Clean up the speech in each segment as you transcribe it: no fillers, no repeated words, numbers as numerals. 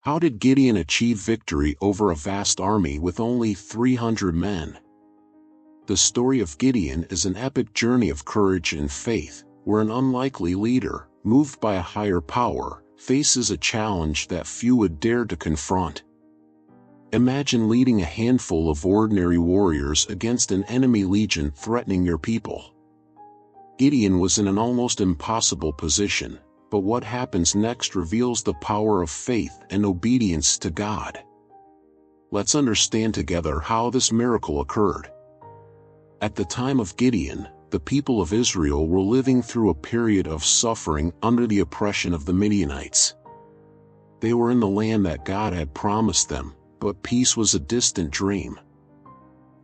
How did Gideon achieve victory over a vast army with only 300 men? The story of Gideon is an epic journey of courage and faith, where an unlikely leader, moved by a higher power, faces a challenge that few would dare to confront. Imagine leading a handful of ordinary warriors against an enemy legion threatening your people. Gideon was in an almost impossible position, but what happens next reveals the power of faith and obedience to God. Let's understand together how this miracle occurred. At the time of Gideon, the people of Israel were living through a period of suffering under the oppression of the Midianites. They were in the land that God had promised them, but peace was a distant dream.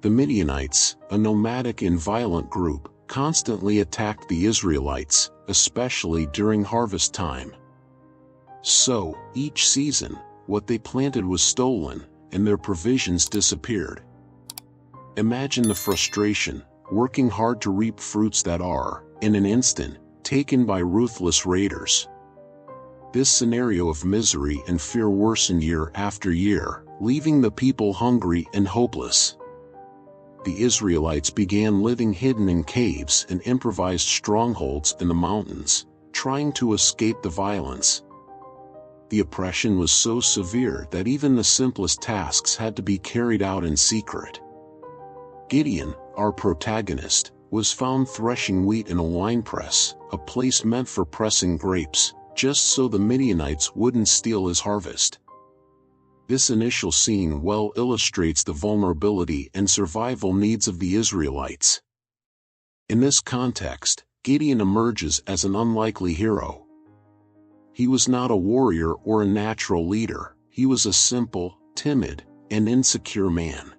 The Midianites, a nomadic and violent group, constantly attacked the Israelites, especially during harvest time. So, each season, what they planted was stolen, and their provisions disappeared. Imagine the frustration, working hard to reap fruits that are, in an instant, taken by ruthless raiders. This scenario of misery and fear worsened year after year, leaving the people hungry and hopeless. The Israelites began living hidden in caves and improvised strongholds in the mountains, trying to escape the violence. The oppression was so severe that even the simplest tasks had to be carried out in secret. Gideon, our protagonist, was found threshing wheat in a winepress, a place meant for pressing grapes, just so the Midianites wouldn't steal his harvest. This initial scene well illustrates the vulnerability and survival needs of the Israelites. In this context, Gideon emerges as an unlikely hero. He was not a warrior or a natural leader, he was a simple, timid, and insecure man.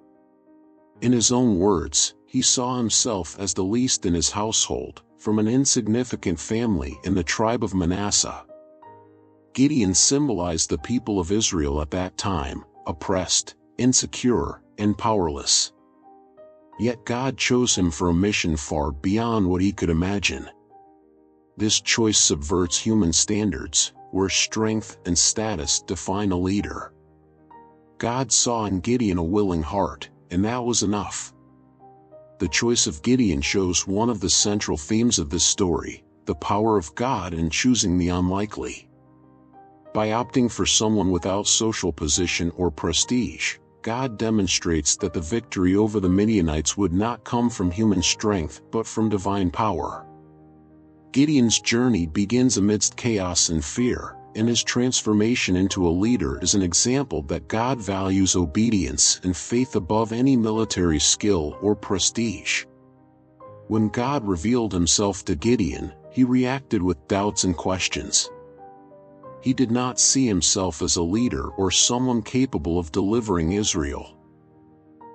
In his own words, he saw himself as the least in his household, from an insignificant family in the tribe of Manasseh. Gideon symbolized the people of Israel at that time, oppressed, insecure, and powerless. Yet God chose him for a mission far beyond what he could imagine. This choice subverts human standards, where strength and status define a leader. God saw in Gideon a willing heart, and that was enough. The choice of Gideon shows one of the central themes of this story, the power of God in choosing the unlikely. By opting for someone without social position or prestige, God demonstrates that the victory over the Midianites would not come from human strength but from divine power. Gideon's journey begins amidst chaos and fear, and his transformation into a leader is an example that God values obedience and faith above any military skill or prestige. When God revealed himself to Gideon, he reacted with doubts and questions. He did not see himself as a leader or someone capable of delivering Israel.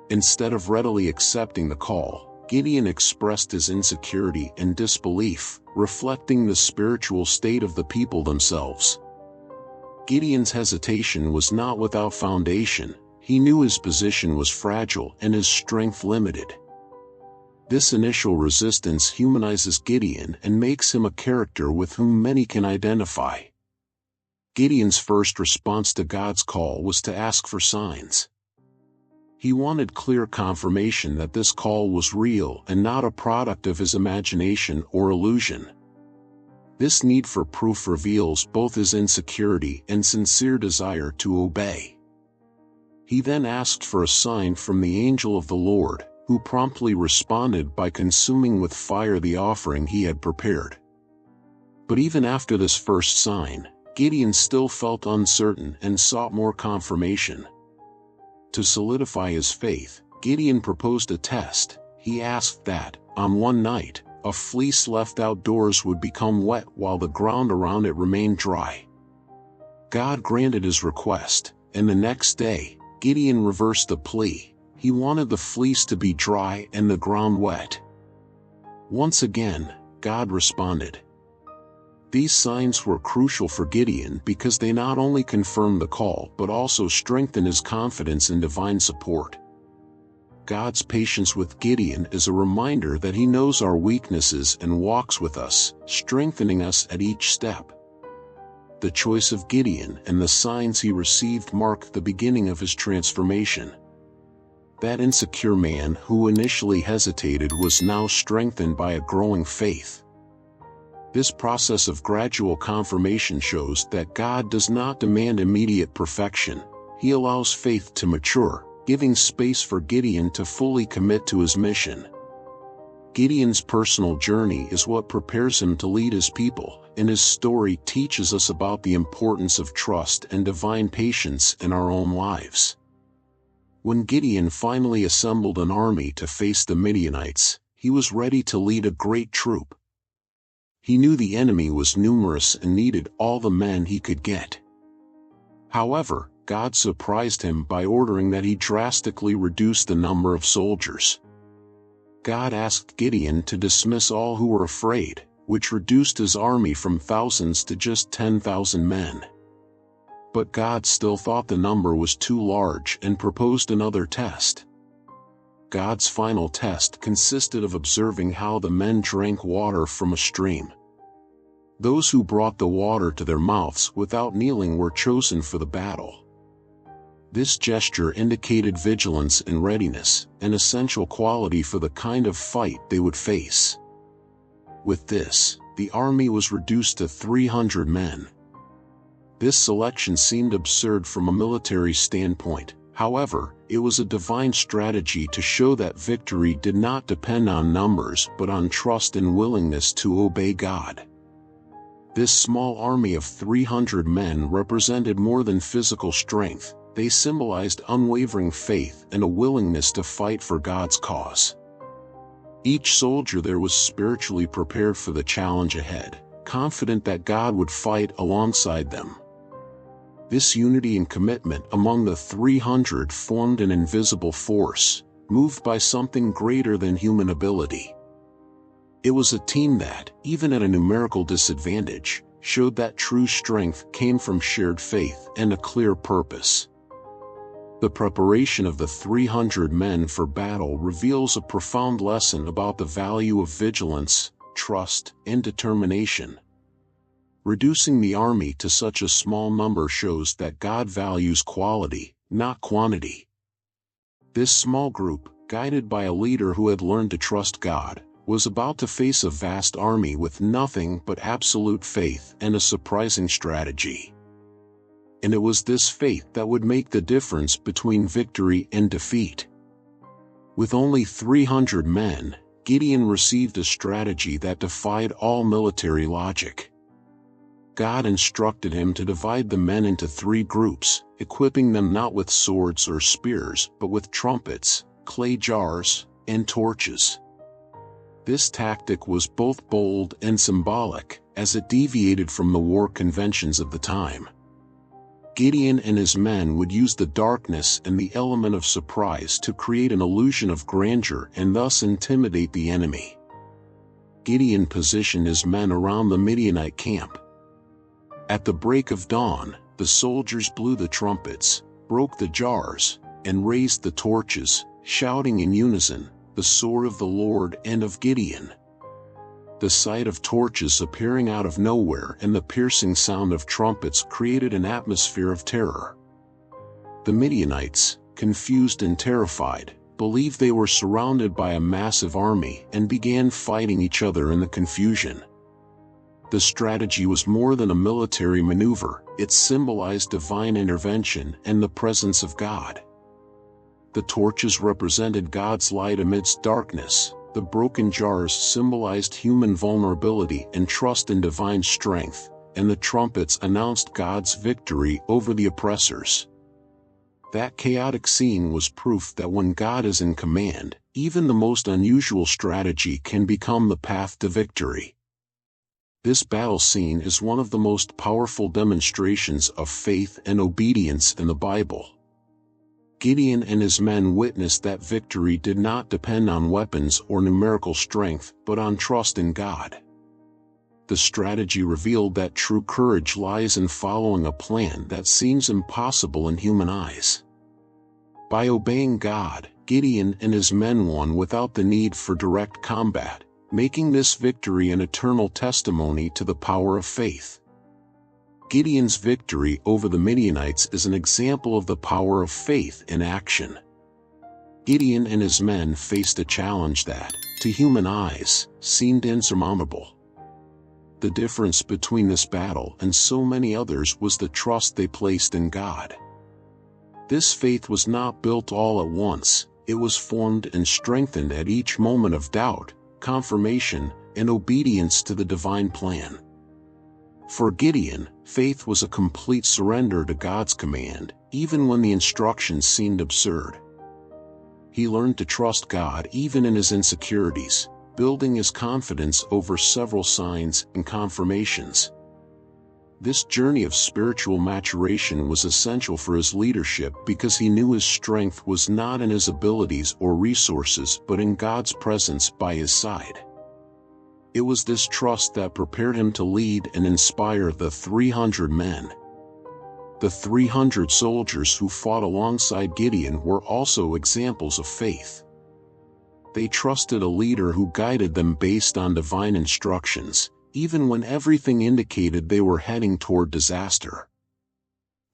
Instead of readily accepting the call, Gideon expressed his insecurity and disbelief, reflecting the spiritual state of the people themselves. Gideon's hesitation was not without foundation. He knew his position was fragile and his strength limited. This initial resistance humanizes Gideon and makes him a character with whom many can identify. Gideon's first response to God's call was to ask for signs. He wanted clear confirmation that this call was real and not a product of his imagination or illusion. This need for proof reveals both his insecurity and sincere desire to obey. He then asked for a sign from the angel of the Lord, who promptly responded by consuming with fire the offering he had prepared. But even after this first sign, Gideon still felt uncertain and sought more confirmation. To solidify his faith, Gideon proposed a test. He asked that, on one night, a fleece left outdoors would become wet while the ground around it remained dry. God granted his request, and the next day, Gideon reversed the plea. He wanted the fleece to be dry and the ground wet. Once again, God responded. These signs were crucial for Gideon because they not only confirmed the call but also strengthened his confidence in divine support. God's patience with Gideon is a reminder that he knows our weaknesses and walks with us, strengthening us at each step. the choice of Gideon and the signs he received marked the beginning of his transformation. That insecure man who initially hesitated was now strengthened by a growing faith. This process of gradual confirmation shows that God does not demand immediate perfection. He allows faith to mature, giving space for Gideon to fully commit to his mission. Gideon's personal journey is what prepares him to lead his people, and his story teaches us about the importance of trust and divine patience in our own lives. When Gideon finally assembled an army to face the Midianites, he was ready to lead a great troop. He knew the enemy was numerous and needed all the men he could get. However, God surprised him by ordering that he drastically reduce the number of soldiers. God asked Gideon to dismiss all who were afraid, which reduced his army from thousands to just 10,000 men. But God still thought the number was too large and proposed another test. God's final test consisted of observing how the men drank water from a stream. Those who brought the water to their mouths without kneeling were chosen for the battle. This gesture indicated vigilance and readiness, an essential quality for the kind of fight they would face. With this, the army was reduced to 300 men. This selection seemed absurd from a military standpoint. However, it was a divine strategy to show that victory did not depend on numbers but on trust and willingness to obey God. This small army of 300 men represented more than physical strength. They symbolized unwavering faith and a willingness to fight for God's cause. Each soldier there was spiritually prepared for the challenge ahead, confident that God would fight alongside them. This unity and commitment among the 300 formed an invisible force, moved by something greater than human ability. It was a team that, even at a numerical disadvantage, showed that true strength came from shared faith and a clear purpose. The preparation of the 300 men for battle reveals a profound lesson about the value of vigilance, trust, and determination. Reducing the army to such a small number shows that God values quality, not quantity. This small group, guided by a leader who had learned to trust God, was about to face a vast army with nothing but absolute faith and a surprising strategy. And it was this faith that would make the difference between victory and defeat. With only 300 men, Gideon received a strategy that defied all military logic. God instructed him to divide the men into 3 groups, equipping them not with swords or spears but with trumpets, clay jars, and torches. This tactic was both bold and symbolic, as it deviated from the war conventions of the time. Gideon and his men would use the darkness and the element of surprise to create an illusion of grandeur and thus intimidate the enemy. Gideon positioned his men around the Midianite camp. At the break of dawn, the soldiers blew the trumpets, broke the jars, and raised the torches, shouting in unison, "The sword of the Lord and of Gideon." The sight of torches appearing out of nowhere and the piercing sound of trumpets created an atmosphere of terror. The Midianites, confused and terrified, believed they were surrounded by a massive army and began fighting each other in the confusion. The strategy was more than a military maneuver, it symbolized divine intervention and the presence of God. The torches represented God's light amidst darkness. The broken jars symbolized human vulnerability and trust in divine strength, and the trumpets announced God's victory over the oppressors. That chaotic scene was proof that when God is in command, even the most unusual strategy can become the path to victory. This battle scene is one of the most powerful demonstrations of faith and obedience in the Bible. Gideon and his men witnessed that victory did not depend on weapons or numerical strength, but on trust in God. The strategy revealed that true courage lies in following a plan that seems impossible in human eyes. By obeying God, Gideon and his men won without the need for direct combat, making this victory an eternal testimony to the power of faith. Gideon's victory over the Midianites is an example of the power of faith in action. Gideon and his men faced a challenge that, to human eyes, seemed insurmountable. The difference between this battle and so many others was the trust they placed in God. This faith was not built all at once, it was formed and strengthened at each moment of doubt, confirmation, and obedience to the divine plan. For Gideon, faith was a complete surrender to God's command, even when the instructions seemed absurd. He learned to trust God even in his insecurities, building his confidence over several signs and confirmations. This journey of spiritual maturation was essential for his leadership because he knew his strength was not in his abilities or resources but in God's presence by his side. It was this trust that prepared him to lead and inspire the 300 men. The 300 soldiers who fought alongside Gideon were also examples of faith. They trusted a leader who guided them based on divine instructions, even when everything indicated they were heading toward disaster.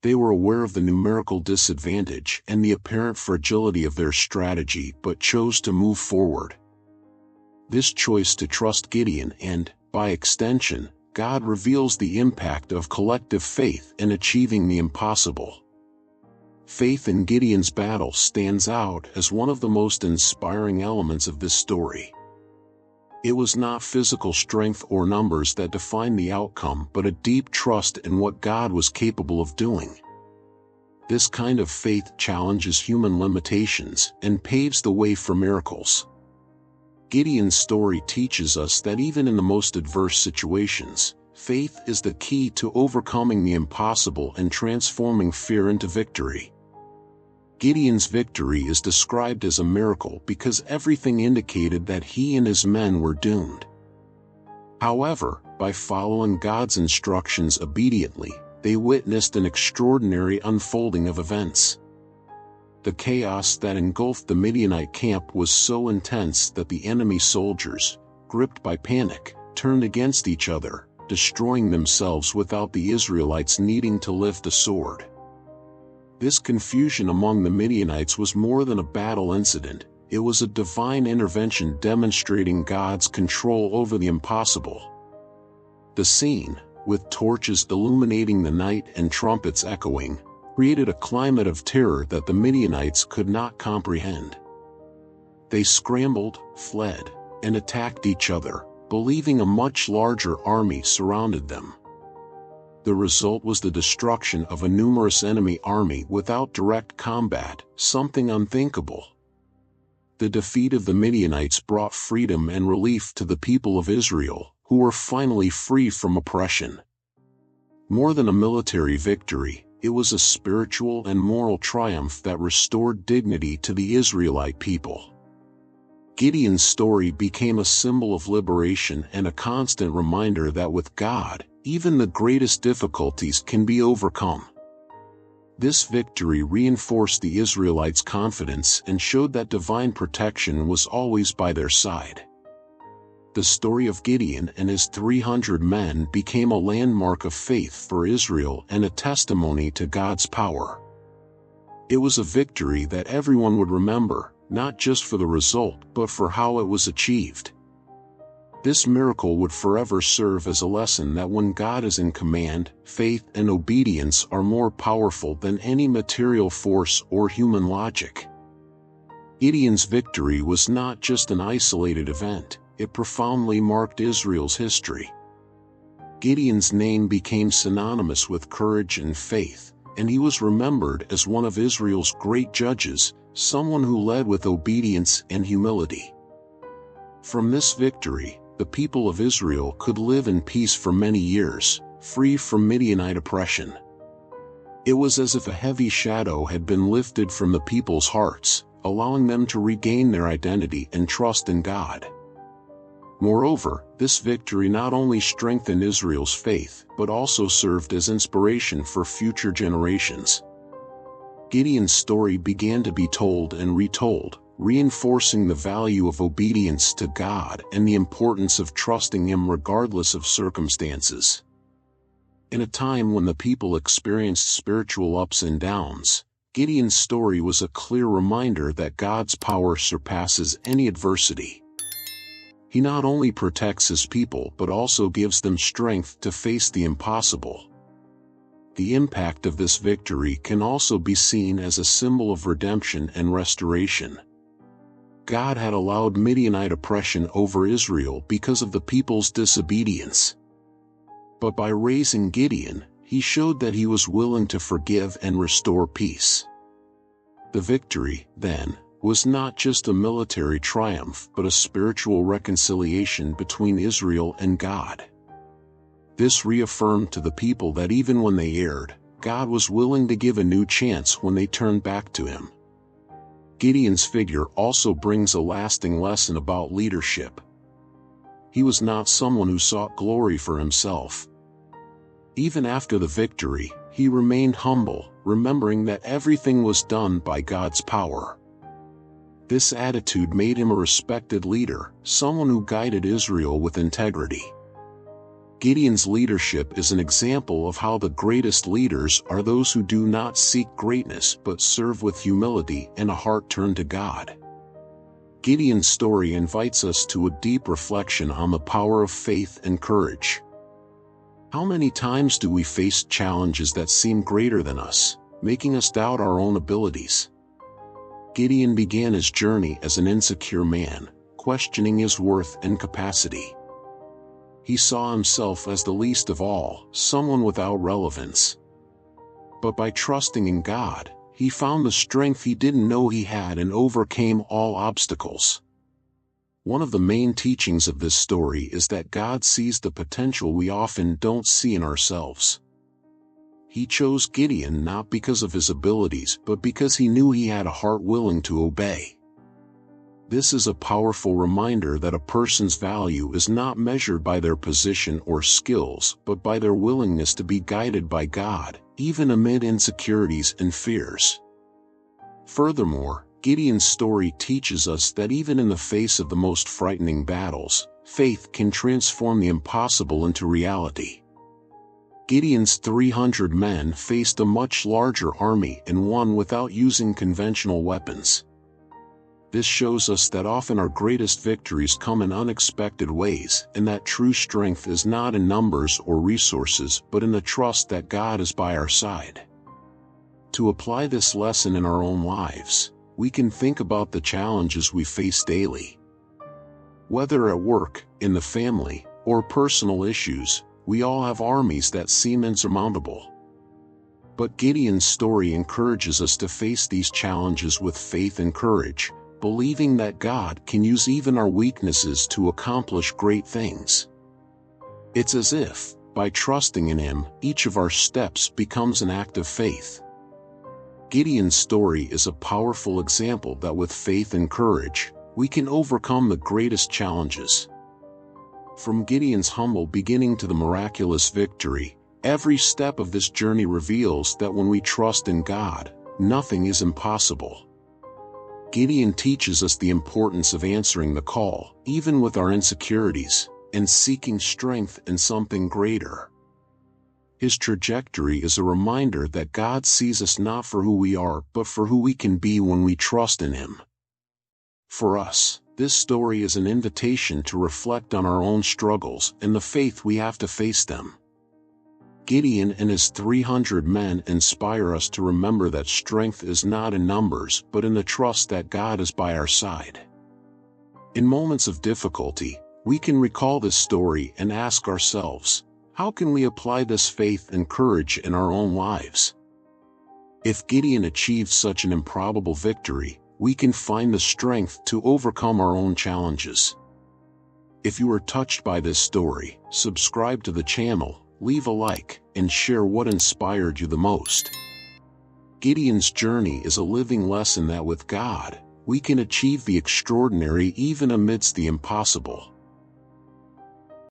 They were aware of the numerical disadvantage and the apparent fragility of their strategy but chose to move forward. This choice to trust Gideon and, by extension, God reveals the impact of collective faith in achieving the impossible. Faith in Gideon's battle stands out as one of the most inspiring elements of this story. It was not physical strength or numbers that defined the outcome but a deep trust in what God was capable of doing. This kind of faith challenges human limitations and paves the way for miracles. Gideon's story teaches us that even in the most adverse situations, faith is the key to overcoming the impossible and transforming fear into victory. Gideon's victory is described as a miracle because everything indicated that he and his men were doomed. However, by following God's instructions obediently, they witnessed an extraordinary unfolding of events. The chaos that engulfed the Midianite camp was so intense that the enemy soldiers, gripped by panic, turned against each other, destroying themselves without the Israelites needing to lift a sword. This confusion among the Midianites was more than a battle incident, it was a divine intervention demonstrating God's control over the impossible. The scene, with torches illuminating the night and trumpets echoing, created a climate of terror that the Midianites could not comprehend. They scrambled, fled, and attacked each other, believing a much larger army surrounded them. The result was the destruction of a numerous enemy army without direct combat, something unthinkable. The defeat of the Midianites brought freedom and relief to the people of Israel, who were finally free from oppression. More than a military victory, it was a spiritual and moral triumph that restored dignity to the Israelite people. Gideon's story became a symbol of liberation and a constant reminder that with God, even the greatest difficulties can be overcome. This victory reinforced the Israelites' confidence and showed that divine protection was always by their side. The story of Gideon and his 300 men became a landmark of faith for Israel and a testimony to God's power. It was a victory that everyone would remember, not just for the result but for how it was achieved. This miracle would forever serve as a lesson that when God is in command, faith and obedience are more powerful than any material force or human logic. Gideon's victory was not just an isolated event, it profoundly marked Israel's history. Gideon's name became synonymous with courage and faith, and he was remembered as one of Israel's great judges, someone who led with obedience and humility. From this victory, the people of Israel could live in peace for many years, free from Midianite oppression. It was as if a heavy shadow had been lifted from the people's hearts, allowing them to regain their identity and trust in God. Moreover, this victory not only strengthened Israel's faith but also served as inspiration for future generations. Gideon's story began to be told and retold, reinforcing the value of obedience to God and the importance of trusting Him regardless of circumstances. In a time when the people experienced spiritual ups and downs, Gideon's story was a clear reminder that God's power surpasses any adversity. He not only protects his people but also gives them strength to face the impossible. The impact of this victory can also be seen as a symbol of redemption and restoration. God had allowed Midianite oppression over Israel because of the people's disobedience. But by raising Gideon, he showed that he was willing to forgive and restore peace. The victory, then, was not just a military triumph but a spiritual reconciliation between Israel and God. This reaffirmed to the people that even when they erred, God was willing to give a new chance when they turned back to Him. Gideon's figure also brings a lasting lesson about leadership. He was not someone who sought glory for himself. Even after the victory, he remained humble, remembering that everything was done by God's power. This attitude made him a respected leader, someone who guided Israel with integrity. Gideon's leadership is an example of how the greatest leaders are those who do not seek greatness but serve with humility and a heart turned to God. Gideon's story invites us to a deep reflection on the power of faith and courage. How many times do we face challenges that seem greater than us, making us doubt our own abilities? Gideon began his journey as an insecure man, questioning his worth and capacity. He saw himself as the least of all, someone without relevance. But by trusting in God, he found the strength he didn't know he had and overcame all obstacles. One of the main teachings of this story is that God sees the potential we often don't see in ourselves. He chose Gideon not because of his abilities but because he knew he had a heart willing to obey. This is a powerful reminder that a person's value is not measured by their position or skills but by their willingness to be guided by God, even amid insecurities and fears. Furthermore, Gideon's story teaches us that even in the face of the most frightening battles, faith can transform the impossible into reality. Gideon's 300 men faced a much larger army and won without using conventional weapons. This shows us that often our greatest victories come in unexpected ways, and that true strength is not in numbers or resources but in the trust that God is by our side. To apply this lesson in our own lives, we can think about the challenges we face daily. Whether at work, in the family, or personal issues, we all have armies that seem insurmountable. But Gideon's story encourages us to face these challenges with faith and courage, believing that God can use even our weaknesses to accomplish great things. It's as if, by trusting in Him, each of our steps becomes an act of faith. Gideon's story is a powerful example that with faith and courage, we can overcome the greatest challenges. From Gideon's humble beginning to the miraculous victory, every step of this journey reveals that when we trust in God, nothing is impossible. Gideon teaches us the importance of answering the call, even with our insecurities, and seeking strength in something greater. His trajectory is a reminder that God sees us not for who we are but for who we can be when we trust in Him. For us, this story is an invitation to reflect on our own struggles and the faith we have to face them. Gideon and his 300 men inspire us to remember that strength is not in numbers but in the trust that God is by our side. In moments of difficulty, we can recall this story and ask ourselves, how can we apply this faith and courage in our own lives? If Gideon achieved such an improbable victory, we can find the strength to overcome our own challenges. If you were touched by this story, subscribe to the channel, leave a like, and share what inspired you the most. Gideon's journey is a living lesson that with God, we can achieve the extraordinary even amidst the impossible.